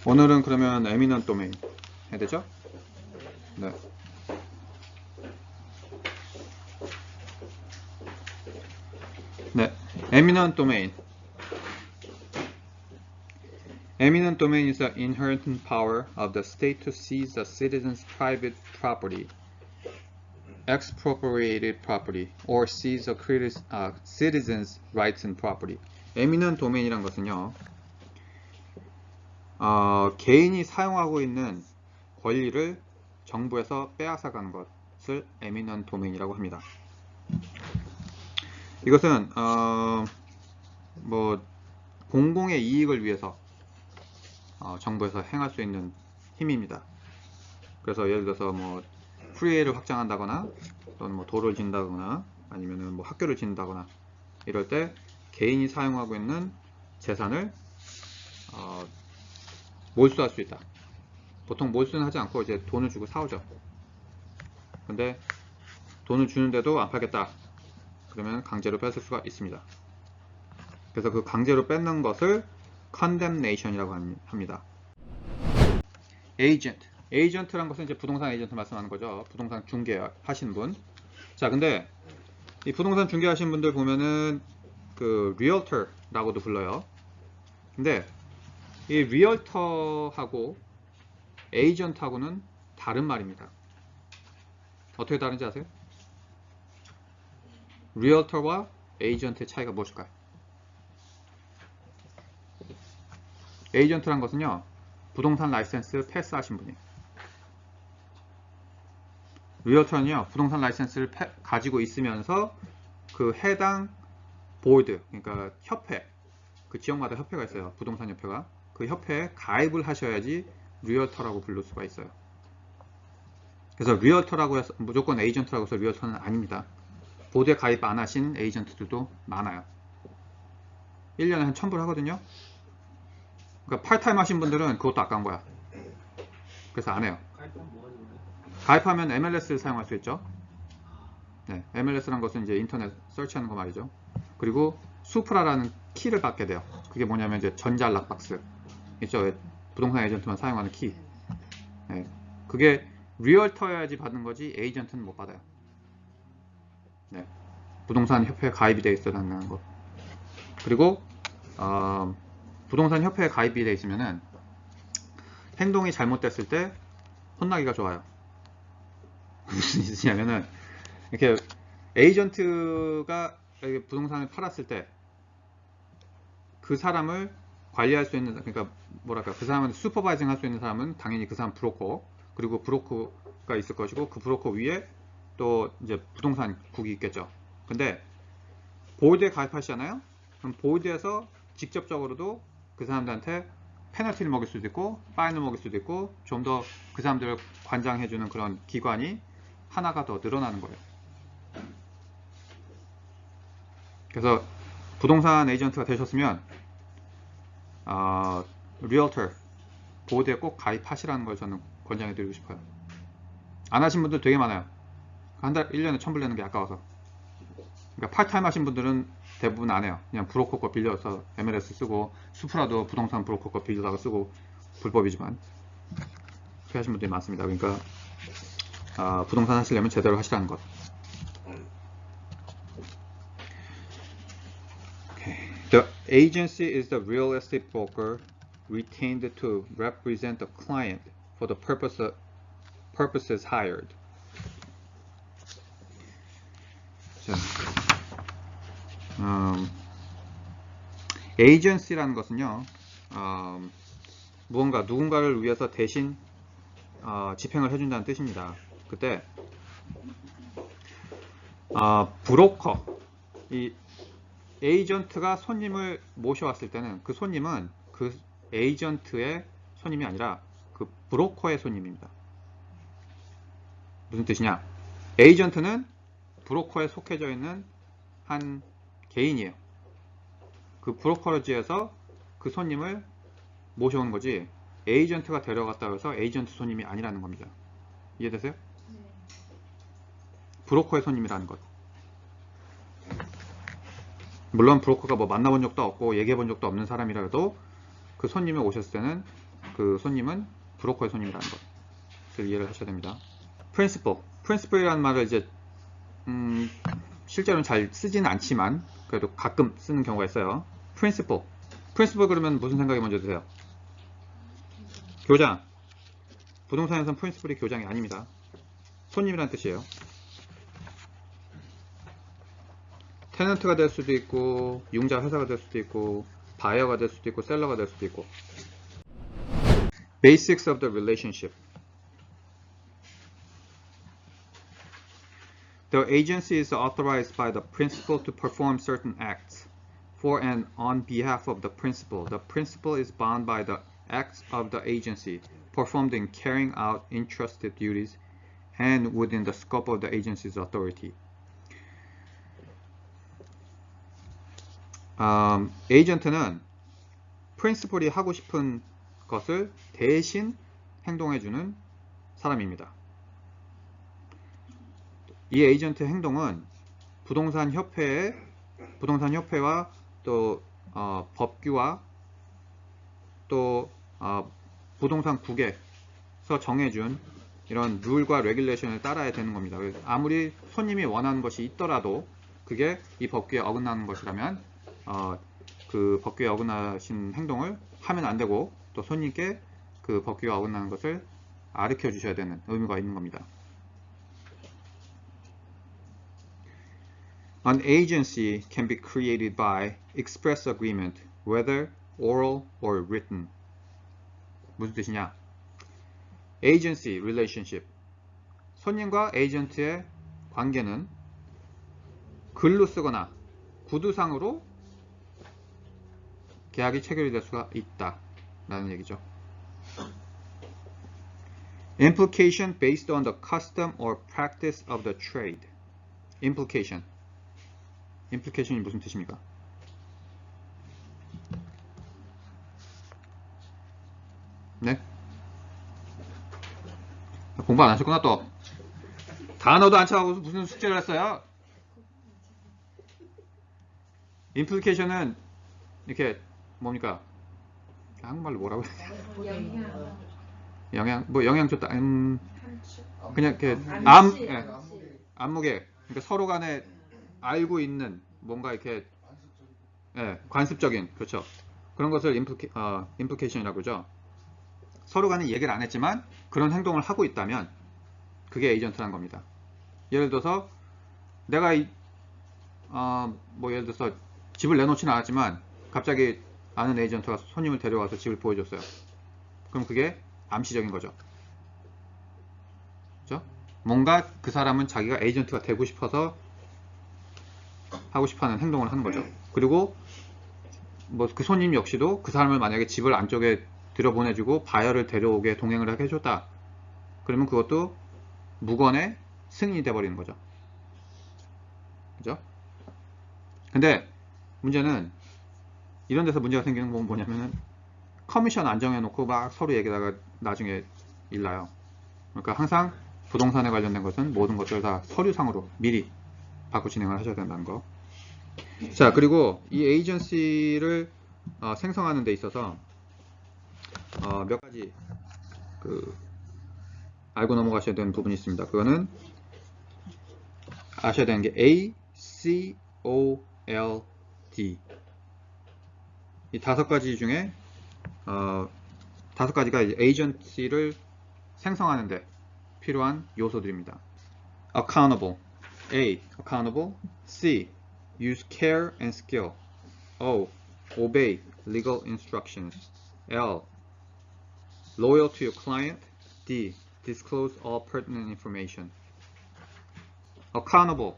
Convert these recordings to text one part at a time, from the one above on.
오늘은 그러면 eminent domain 해야 되죠? 네. 네. eminent domain. Eminent domain is the inherent power of the state to seize the citizen's private property, expropriated property, or seize a citizen's rights and property. eminent domain이란 것은요, 개인이 사용하고 있는 권리를 정부에서 빼앗아가는 것을 eminent domain이라고 합니다. 이것은 뭐 공공의 이익을 위해서 정부에서 행할 수 있는 힘입니다. 그래서 예를 들어서 뭐 프리웨이를 확장한다거나 또는 뭐 도로를 짓는다거나 아니면은 뭐 학교를 짓는다거나 이럴 때 개인이 사용하고 있는 재산을 몰수할 수 있다. 보통 몰수는 하지 않고 이제 돈을 주고 사오죠. 근데 돈을 주는데도 안 팔겠다. 그러면 강제로 뺏을 수가 있습니다. 그래서 그 강제로 뺏는 것을 condemnation이라고 합니다. agent. agent란 것은 이제 부동산 에이전트 말씀하는 거죠. 부동산 중개 하시는 분. 자, 근데 이 부동산 중개 하시는 분들 보면은 그 realtor라고도 불러요. 근데 이 realtor하고 agent하고는 다른 말입니다. 어떻게 다른지 아세요? realtor와 agent의 차이가 무엇일까요? agent란 것은요, 부동산 라이센스 패스하신 분이에요. 리얼터는요, 부동산 라이센스를 가지고 있으면서 그 해당 보드, 그러니까 협회, 그 지역마다 협회가 있어요. 부동산 협회가. 그 협회에 가입을 하셔야지 리얼터라고 부를 수가 있어요. 그래서 리얼터라고 해서 무조건 에이전트라고 해서 리얼터는 아닙니다. 보드에 가입 안 하신 에이전트들도 많아요. 1년에 한 1000불 하거든요. 그러니까 팔타임 하신 분들은 그것도 아까운 거야. 그래서 안 해요. 가입하면 MLS를 사용할 수 있죠. 네, MLS라는 것은 이제 인터넷 서치하는 거 말이죠. 그리고 수프라라는 키를 받게 돼요. 그게 뭐냐면 이제 전자락박스 있죠. 부동산 에이전트만 사용하는 키. 네, 그게 리얼터여야지 받는 거지 에이전트는 못 받아요. 네, 부동산 협회에 가입이 되어 있어야 한다는 거. 그리고 부동산 협회에 가입이 되어 있으면은 행동이 잘못됐을 때 혼나기가 좋아요. 무슨 뜻이냐면은 이렇게 에이전트가 부동산을 팔았을 때 그 사람을 관리할 수 있는, 그러니까 뭐랄까, 그 사람을 슈퍼바이징 할 수 있는 사람은 당연히 그 사람 브로커, 그리고 브로커가 있을 것이고 그 브로커 위에 또 이제 부동산국이 있겠죠. 근데 보이드에 가입하시잖아요. 그럼 보이드에서 직접적으로도 그 사람들한테 페널티를 먹일 수도 있고 파인을 먹일 수도 있고 좀 더 그 사람들을 관장해주는 그런 기관이 하나가 더 늘어나는 거예요. 그래서 부동산 에이전트가 되셨으면 리얼터 보드에 꼭 가입하시라는 걸 저는 권장해 드리고 싶어요. 안 하신 분들 되게 많아요. 한 달 1년에 1000불 내는 게 아까워서. 그러니까 파트타임 하신 분들은 대부분 안 해요. 그냥 브로커 거 빌려서 MLS 쓰고 수프라도 부동산 브로커 거 빌려다가 쓰고 불법이지만 그렇게 하신 분들이 많습니다. 그러니까 부동산 하시려면 제대로 하시라는 것. The agency is the real estate broker retained to represent the client for the purposes hired. 자, agency라는 것은요, 누군가를 위해서 대신 집행을 해준다는 뜻입니다. 그때 브로커, 이 에이전트가 손님을 모셔왔을 때는 그 손님은 그 에이전트의 손님이 아니라 그 브로커의 손님입니다. 무슨 뜻이냐? 에이전트는 브로커에 속해져 있는 한 개인이에요. 그 브로커지에서 그 손님을 모셔오는 거지 에이전트가 데려갔다고 해서 에이전트 손님이 아니라는 겁니다. 이해되세요? 브로커의 손님이라는 것. 물론 브로커가 뭐 만나본 적도 없고 얘기해 본 적도 없는 사람이라도 그 손님이 오셨을 때는 그 손님은 브로커의 손님이라는 것을 이해를 하셔야 됩니다. principal이라는 말을 이제 실제로는 잘 쓰지는 않지만 그래도 가끔 쓰는 경우가 있어요. principal 그러면 무슨 생각이 먼저 드세요? 교장. 부동산에서는 principal이 교장이 아닙니다. 손님이라는 뜻이에요. 테넌트가 될 수도 있고 융자 회사가 될 수도 있고 바이어가 될 수도 있고 셀러가 될 수도 있고. Basics of the relationship. The agency is authorized by the principal to perform certain acts for and on behalf of the principal. The principal is bound by the acts of the agency performed in carrying out entrusted duties and within the scope of the agency's authority. 에이전트는 프린시플이 하고 싶은 것을 대신 행동해주는 사람입니다. 이 에이전트의 행동은 부동산 협회와 또 법규와 또 부동산국에서 정해준 이런 룰과 레귤레이션을 따라야 되는 겁니다. 아무리 손님이 원하는 것이 있더라도 그게 이 법규에 어긋나는 것이라면 그 법규에 어긋나신 행동을 하면 안 되고 또 손님께 그 법규에 어긋나는 것을 가르쳐 주셔야 되는 의무가 있는 겁니다. An agency can be created by express agreement, whether oral or written. 무슨 뜻이냐? Agency relationship. 손님과 에이전트의 관계는 글로 쓰거나 구두상으로 계약이 체결이 될 수가 있다 라는 얘기죠. Implication based on the custom or practice of the trade. Implication이 무슨 뜻입니까? 네? 공부 안 하셨구나 또. 단어도 안 쳐가고 무슨 숙제를 했어요? Implication은 이렇게 뭡니까? 한국말로 뭐라고 해야 되냐? 영향 줬다. 그냥 이렇게 안무게. 그러니까 서로 간에 알고 있는 뭔가 이렇게 관습적인, 그렇죠. 그런 것을 implication이라고 그러죠. 서로 간에 얘기를 안 했지만 그런 행동을 하고 있다면 그게 에이전트라는 겁니다. 예를 들어서 내가 예를 들어서 집을 내놓지는 않았지만 갑자기 아는 에이전트가 손님을 데려와서 집을 보여줬어요. 그럼 그게 암시적인 거죠. 그렇죠? 뭔가 그 사람은 자기가 에이전트가 되고 싶어서 하고 싶어하는 행동을 하는 거죠. 그리고 그 손님 역시도 그 사람을 만약에 집을 안쪽에 들여보내주고 바이어를 데려오게 동행을 하게 해줬다. 그러면 그것도 무건의 승인이 돼버리는 거죠. 그죠? 근데 문제는 이런 데서 문제가 생기는 건 뭐냐면은 커미션 안정해놓고 막 서로 얘기하다가 나중에 일나요. 그러니까 항상 부동산에 관련된 것은 모든 것들을 다 서류상으로 미리 받고 진행을 하셔야 된다는 거. 자, 그리고 이 에이전시를 생성하는 데 있어서 몇 가지 알고 넘어가셔야 되는 부분이 있습니다. 그거는 아셔야 되는 게 ACOLD. 이 5가지 중에 5가지가 에이전시를 생성하는데 필요한 요소들입니다. Accountable. A. Accountable. C. Use care and skill. O. Obey legal instructions. L. Loyal to your client. D. Disclose all pertinent information. Accountable.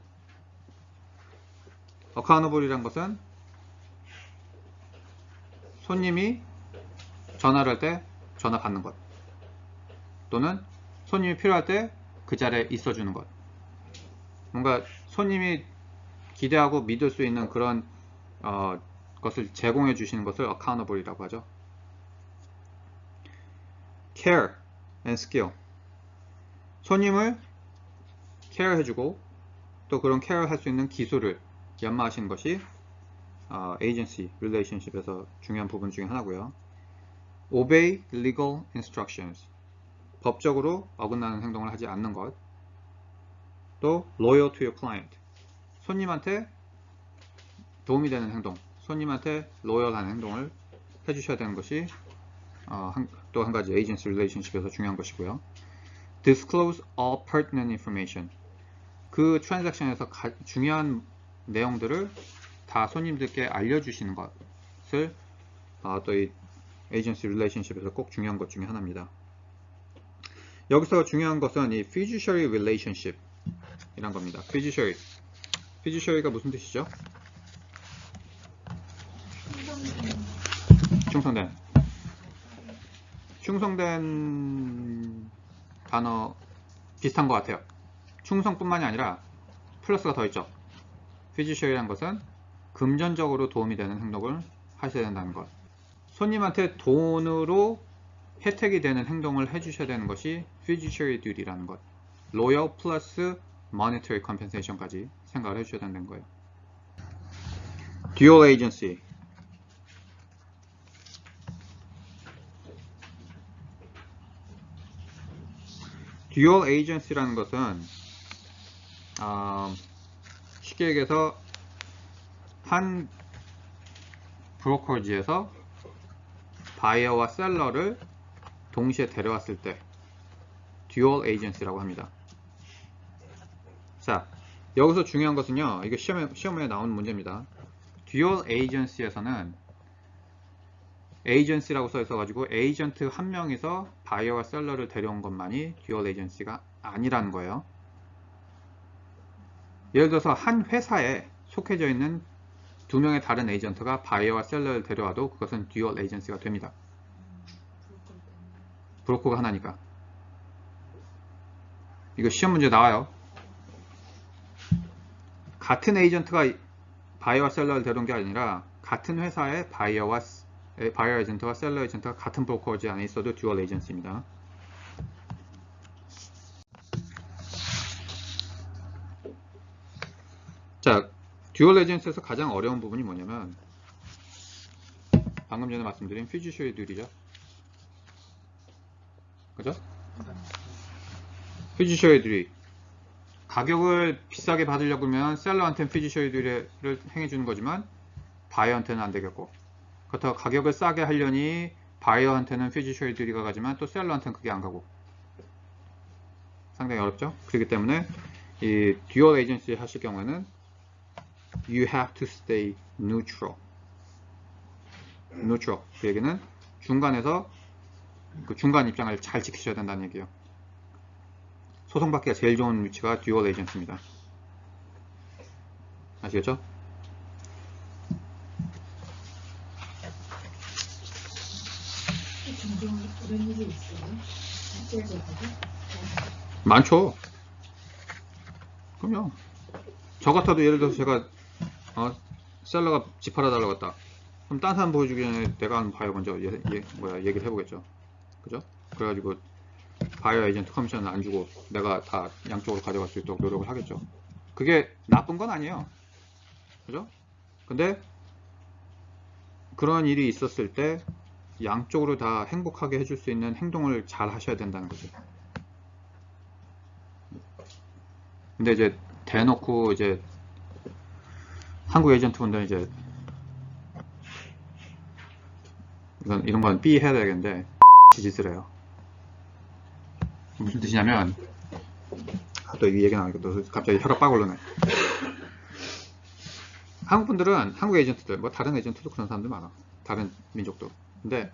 Accountable이란 것은 손님이 전화를 할 때 전화 받는 것, 또는 손님이 필요할 때 그 자리에 있어주는 것. 뭔가 손님이 기대하고 믿을 수 있는 그런 것을 제공해 주시는 것을 accountable이라고 하죠. Care and skill. 손님을 care 해주고 또 그런 care 할 수 있는 기술을 연마하시는 것이 agency relationship에서 중요한 부분 중에 하나고요. obey legal instructions. 법적으로 어긋나는 행동을 하지 않는 것. 또 loyal to your client. 손님한테 도움이 되는 행동, 손님한테 로열한 행동을 해주셔야 되는 것이 또 한 가지 agency relationship에서 중요한 것이고요. disclose all pertinent information. 그 트랜잭션에서 중요한 내용들을 다 손님들께 알려주시는 것을 또 이 agency relationship에서 꼭 중요한 것 중에 하나입니다. 여기서 중요한 것은 이 fiduciary relationship 이란 겁니다. fiduciary가 무슨 뜻이죠? 충성된 단어 비슷한 것 같아요. 충성뿐만이 아니라 플러스가 더 있죠. fiduciary란 것은 금전적으로 도움이 되는 행동을 하셔야 된다는 것. 손님한테 돈으로 혜택이 되는 행동을 해주셔야 되는 것이 fiduciary duty라는 것. loyal 플러스 monetary compensation까지 생각을 해주셔야 된다는 거예요. dual agency. dual agency라는 것은 쉽게 얘기해서 한 브로커지에서 바이어와 셀러를 동시에 데려왔을 때 dual agency라고 합니다. 자, 여기서 중요한 것은요, 이게 시험에 나오는 문제입니다. dual agency에서는 agency라고 써 있어가지고 에이전트 한 명이서 바이어와 셀러를 데려온 것만이 dual agency가 아니라는 거예요. 예를 들어서 한 회사에 속해져 있는 두 명의 다른 에이전트가 바이어와 셀러를 데려와도 그것은 dual agency가 됩니다. 브로커가 하나니까. 이거 시험 문제 나와요. 같은 에이전트가 바이어와 셀러를 데려온 게 아니라 같은 회사에 바이어 에이전트와 셀러 에이전트가 같은 브로커지 안에 있어도 dual agency입니다. 자, dual agency에서 가장 어려운 부분이 뭐냐면 방금 전에 말씀드린 fiduciary duty죠. 그죠? fiduciary duty. 가격을 비싸게 받으려고 하면 셀러한테는 fiduciary duty를 행해주는 거지만 바이어한테는 안 되겠고, 그렇다고 가격을 싸게 하려니 바이어한테는 fiduciary duty가 가지만 또 셀러한테는 그게 안 가고 상당히 어렵죠. 그렇기 때문에 이 dual agency 하실 경우에는 you have to stay neutral. 그 얘기는 중간에서 그 중간 입장을 잘 지키셔야 된다는 얘기예요. 소송받기가 제일 좋은 위치가 dual agency입니다. 아시겠죠? 종종 그런 일이 있어요. 많죠. 그럼요. 저 같아도 예를 들어서 제가 셀러가 집 팔아달라고 했다. 그럼 딴 사람 보여주기 전에 내가 하는 바이어 먼저 얘기를 해보겠죠. 그죠? 그래가지고 바이어 에이전트 커미션을 안 주고 내가 다 양쪽으로 가져갈 수 있도록 노력을 하겠죠. 그게 나쁜 건 아니에요. 그죠? 근데 그런 일이 있었을 때 양쪽으로 다 행복하게 해줄 수 있는 행동을 잘 하셔야 된다는 거죠. 근데 이제 대놓고 이제 한국 에이전트 분들은 이제 이런 건 삐 해야 되겠는데 짓을 해요. 무슨 뜻이냐면 또 이 얘기 나오니까 또 갑자기 혈압 빡 오르네. 한국 분들은 한국 에이전트들 뭐 다른 에이전트도 그런 사람들 많아. 다른 민족도. 근데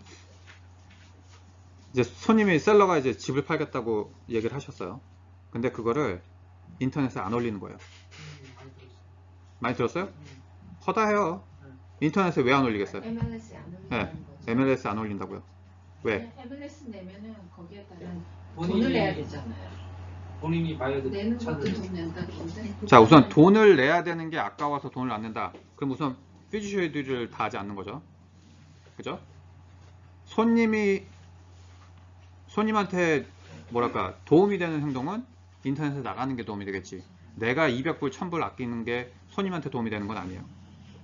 이제 손님이 셀러가 이제 집을 팔겠다고 얘기를 하셨어요. 근데 그거를 인터넷에 안 올리는 거예요. 많이 들었어요? 허다해요. 인터넷에 왜 안 올리겠어요? MLS 안 올린다는 네, 거죠. MLS 안 올린다고요. 왜? MLS 내면은 거기에 따른 본인이- 돈을 내야 되잖아요. 본인이 바이어드 내는 것도 찾는 돈 낸다던데. 자, 우선 돈을 내야 되는 게 아까워서 돈을 안 낸다. 그럼 우선 fiduciary duty를 다 하지 않는 거죠. 그죠? 손님한테 뭐랄까 도움이 되는 행동은 인터넷에 나가는 게 도움이 되겠지. 내가 200불, 1000불 아끼는 게 손님한테 도움이 되는 건 아니에요.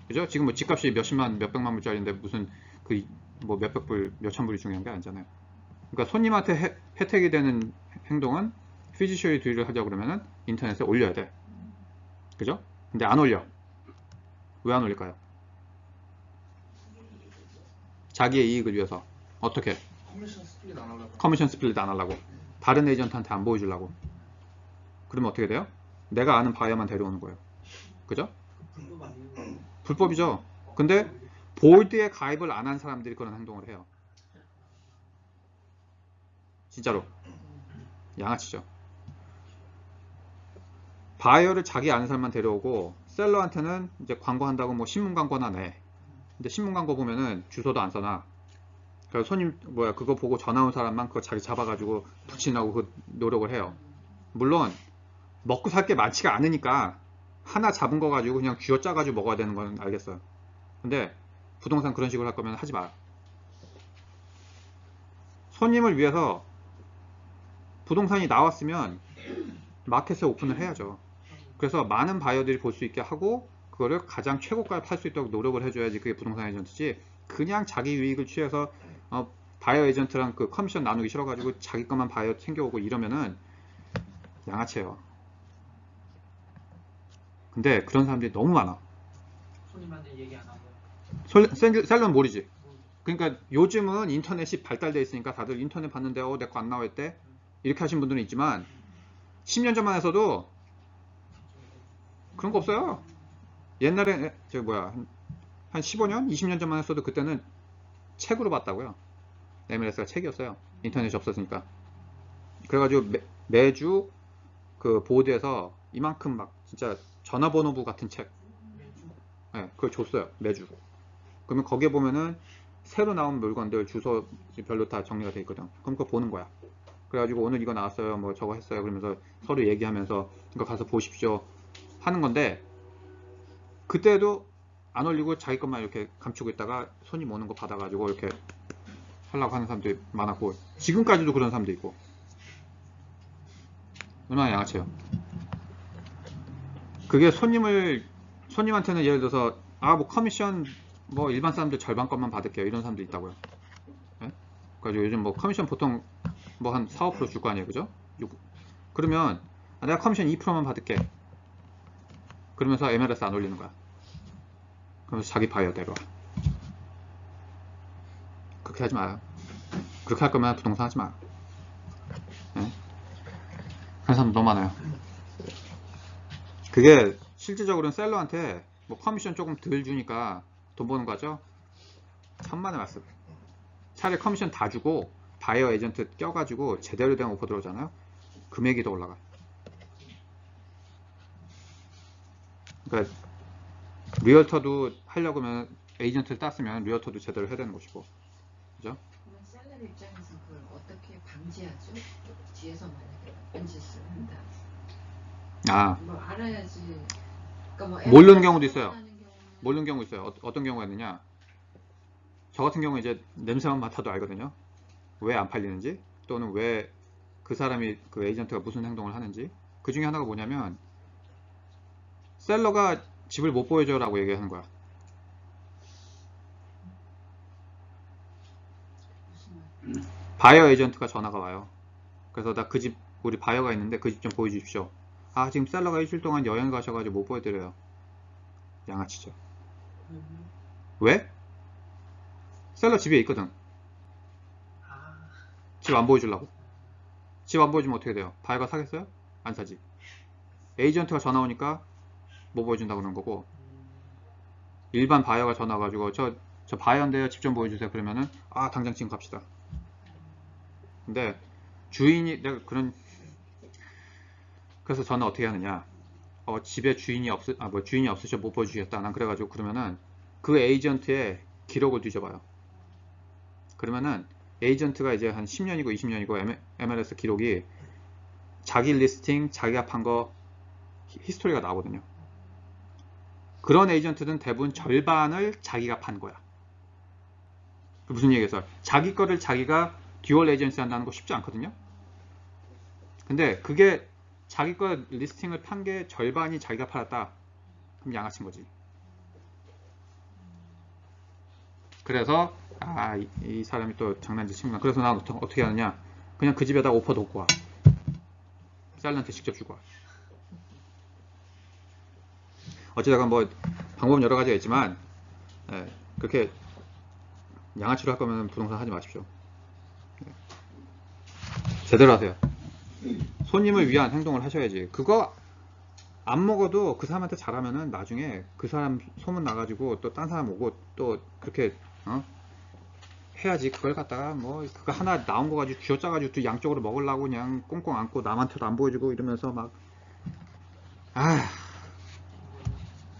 그죠? 지금 뭐 집값이 몇십만, 몇백만 불짜리인데 무슨 그 뭐 몇백 불, 몇천 불이 중요한 게 아니잖아요. 그러니까 손님한테 혜택이 되는 행동은 피지셔리 듀를 하려고 그러면은 인터넷에 올려야 돼. 그죠? 근데 안 올려. 왜 안 올릴까요? 자기의 이익을 위해서. 어떻게? 커미션 스플릿 안 하려고. 다른 에이전트한테 안 보여주려고. 그러면 어떻게 돼요? 내가 아는 바이어만 데려오는 거예요. 그죠? 불법이죠. 근데 볼드에 가입을 안 한 사람들이 그런 행동을 해요. 진짜로. 양아치죠. 바이어를 자기 아는 사람만 데려오고 셀러한테는 이제 광고한다고 뭐 신문 광고나 내. 근데 신문 광고 보면은 주소도 안 써놔. 그래서 손님 그거 보고 전화 온 사람만 그거 자기 잡아가지고 붙이려고 그 노력을 해요. 물론 먹고 살 게 많지가 않으니까 하나 잡은 거 가지고 그냥 쥐어짜가지고 먹어야 되는 건 알겠어요. 근데 부동산 그런 식으로 할 거면 하지 마. 손님을 위해서 부동산이 나왔으면 마켓에 오픈을 해야죠. 그래서 많은 바이어들이 볼 수 있게 하고 그거를 가장 최고가에 팔 수 있도록 노력을 해줘야지 그게 부동산 에이전트지. 그냥 자기 유익을 취해서 바이어 에이전트랑 그 커미션 나누기 싫어가지고 자기 것만 바이어 챙겨오고 이러면은 양아치예요. 근데 그런 사람들이 너무 많아. 손님한테 얘기 안 하고. 셀러는 모르지. 그러니까 요즘은 인터넷이 발달되어 있으니까 다들 인터넷 봤는데 내 거 안 나와 있대 이렇게 하신 분들은 있지만 10년 전만 해서도 그런 거 없어요. 옛날에 한 15년, 20년 전만 했어도 그때는 책으로 봤다고요. MLS가 책이었어요. 인터넷이 없었으니까. 그래가지고 매주 그 보드에서 이만큼 막 진짜 전화번호부 같은 책, 네, 그걸 줬어요. 매주. 그러면 거기에 보면은 새로 나온 물건들 주소별로 다 정리가 돼 있거든. 그럼 그거 보는 거야. 그래가지고 오늘 이거 나왔어요. 뭐 저거 했어요. 그러면서 서로 얘기하면서 이거 가서 보십시오 하는 건데 그때도 안 올리고 자기 것만 이렇게 감추고 있다가 손님 오는 거 받아가지고 이렇게 하려고 하는 사람들이 많았고 지금까지도 그런 사람도 있고 얼마나 양아치예요. 그게 손님한테는 예를 들어서 뭐 커미션 뭐 일반 사람들 절반 것만 받을게요 이런 사람도 있다고요. 네? 그래가지고 요즘 뭐 커미션 보통 뭐 한 4, 5% 줄 거 아니에요, 그죠? 그러면 내가 커미션 2%만 받을게. 그러면서 MLS 안 올리는 거야. 그러면서 자기 바이어 데려와. 그렇게 하지 마요. 그렇게 할 거면 부동산 하지 마. 네? 그런 사람 너무 많아요. 그게 실질적으로는 셀러한테 뭐 커미션 조금 덜 주니까 돈 버는 거죠. 천만의 말씀. 차라리 커미션 다 주고 바이어 에이전트 껴가지고 제대로 된 오퍼 들어오잖아요. 금액이 더 올라가. 그러니까 리얼터도 하려고 하면 에이전트를 땄으면 리얼터도 제대로 해야 되는 것이고, 그죠? 그러면 셀러리 입장에서 그걸 어떻게 방지하죠? 뒤에서 만약에 나쁜 짓을 한다. 뭐 알아야지. 그러니까 뭐 모르는 경우도 있어요. 하는 경우는 모르는 경우 있어요. 어떤 경우가 있느냐? 저 같은 경우 이제 냄새만 맡아도 알거든요. 왜 안 팔리는지, 또는 왜 그 사람이 그 에이전트가 무슨 행동을 하는지. 그 중에 하나가 뭐냐면 셀러가 집을 못 보여줘라고 얘기하는 거야. 무슨 말? 바이어 에이전트가 전화가 와요. 그래서 나 그 집 우리 바이어가 있는데 그 집 좀 보여주십시오. 지금 셀러가 일주일 동안 여행 가셔가지고 못 보여드려요. 양아치죠. 왜? 셀러 집에 있거든. 집 안 보여주려고. 집 안 보여주면 어떻게 돼요? 바이어가 사겠어요? 안 사지. 에이전트가 전화 오니까 못 보여준다고 그러는 거고, 일반 바이어가 전화 와가지고 저 바이어인데요, 집 좀 보여주세요. 그러면은 당장 지금 갑시다. 근데 주인이 내가 그래서 저는 어떻게 하느냐, 집에 주인이 없으셔 못 보여주겠다. 난 그래가지고 그러면은 그 에이전트의 기록을 뒤져봐요. 그러면은 에이전트가 이제 한 10년이고 20년이고 MLS 기록이 자기 리스팅, 자기가 판 거 히스토리가 나오거든요. 그런 에이전트는 대부분 절반을 자기가 판 거야. 무슨 얘기겠어요? 자기 거를 자기가 듀얼 에이전시 한다는 거 쉽지 않거든요. 근데 그게 자기 거 리스팅을 판 게 절반이 자기가 팔았다. 그럼 양아치인 거지. 그래서 아, 이 사람이 또 장난질 친구나. 그래서 난 어떻게 하느냐? 그냥 그 집에다 오퍼 놓고 와. 셀러한테 직접 주고 와. 어찌다가 뭐 방법은 여러 가지가 있지만, 예, 그렇게 양아치로 할 거면 부동산 하지 마십시오. 예. 제대로 하세요. 손님을 위한 행동을 하셔야지. 그거 안 먹어도 그 사람한테 잘하면은 나중에 그 사람 소문 나가지고 또 딴 사람 오고 또 그렇게 해야지. 그걸 갖다가 뭐 그거 하나 나온 거 가지고 쥐어짜가지고 또 양쪽으로 먹으려고 그냥 꽁꽁 안고 남한테도 안 보여주고 이러면서 막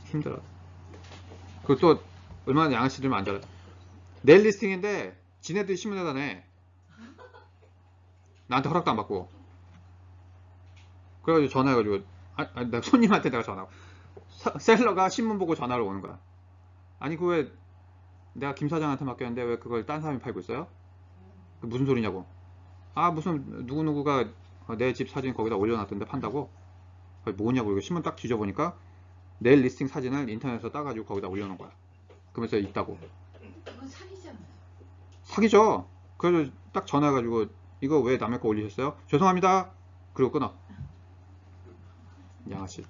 힘들어. 그리고 또 얼마나 양아치들면 안 잘해. 내일 리스팅인데 지네들이 신문에다 내. 나한테 허락도 안 받고. 그래가지고 전화해가지고 내가 손님한테 내가 전화하고 셀러가 신문 보고 전화를 오는 거야. 아니 그 왜 내가 김 사장한테 맡겼는데 왜 그걸 딴 사람이 팔고 있어요? 무슨 소리냐고. 아 무슨 누구누구가 내 집 사진 거기다 올려놨던데 판다고? 뭐냐고. 이거 신문 딱 뒤져보니까 내일 리스팅 사진을 인터넷에서 따가지고 거기다 올려놓은 거야. 그러면서 있다고. 그건 사기잖아요. 사기죠. 그래서 딱 전화해가지고 이거 왜 남의 거 올리셨어요? 죄송합니다. 그리고 끊어. 양아치.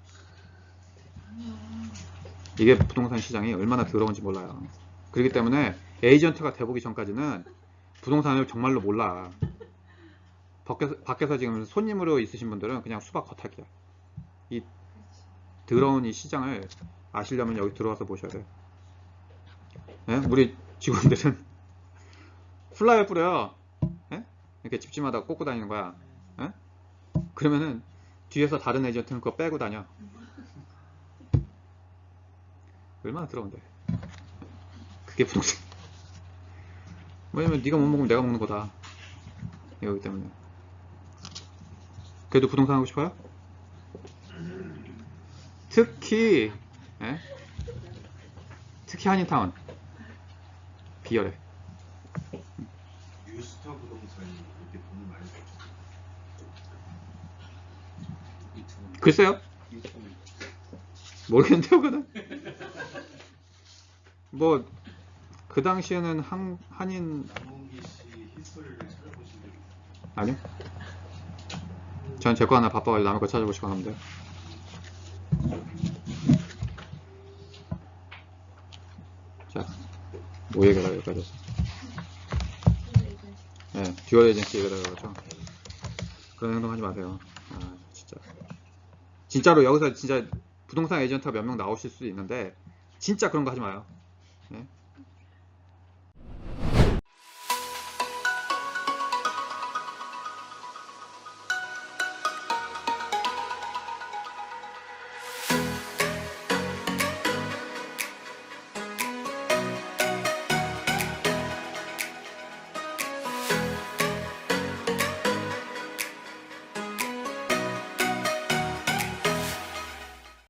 이게 부동산 시장이 얼마나 더러운지 몰라요. 그렇기 때문에 에이전트가 돼보기 전까지는 부동산을 정말로 몰라. 밖에서 지금 손님으로 있으신 분들은 그냥 수박 겉핥기야. 이 더러운 이 시장을 아시려면 여기 들어와서 보셔야 돼요. 네? 우리 직원들은 플라이어 뿌려요. 네? 이렇게 집집마다 꽂고 다니는 거야. 네? 그러면은 뒤에서 다른 에이전트는 그거 빼고 다녀. 얼마나 더러운데. 그게 부동산. 왜냐면 네가 못 먹으면 내가 먹는 거다. 이거기 때문에. 그래도 부동산 하고 싶어요? 특히 예? 특히 한인타운 비열해. 뉴스타 부동산이 이렇게 돈을 많이 벌죠. 글쎄요? 모르겠는데요, 그는? 뭐 그 당시에는 한인 남문기 씨 히스토리를 찾아보신 적 있어요? 아니요. 전 제 거 하나 바빠가지고 남의 거 찾아보시고 하면 돼요. 자, 뭐 얘기가 여기까지 했어? 네, 듀얼 에이전시 얘기가 나가죠. 그런 행동 하지 마세요. 아, 진짜. 진짜로 여기서 진짜 부동산 에이전트가 몇 명 나오실 수도 있는데 진짜 그런 거 하지 마요. 네?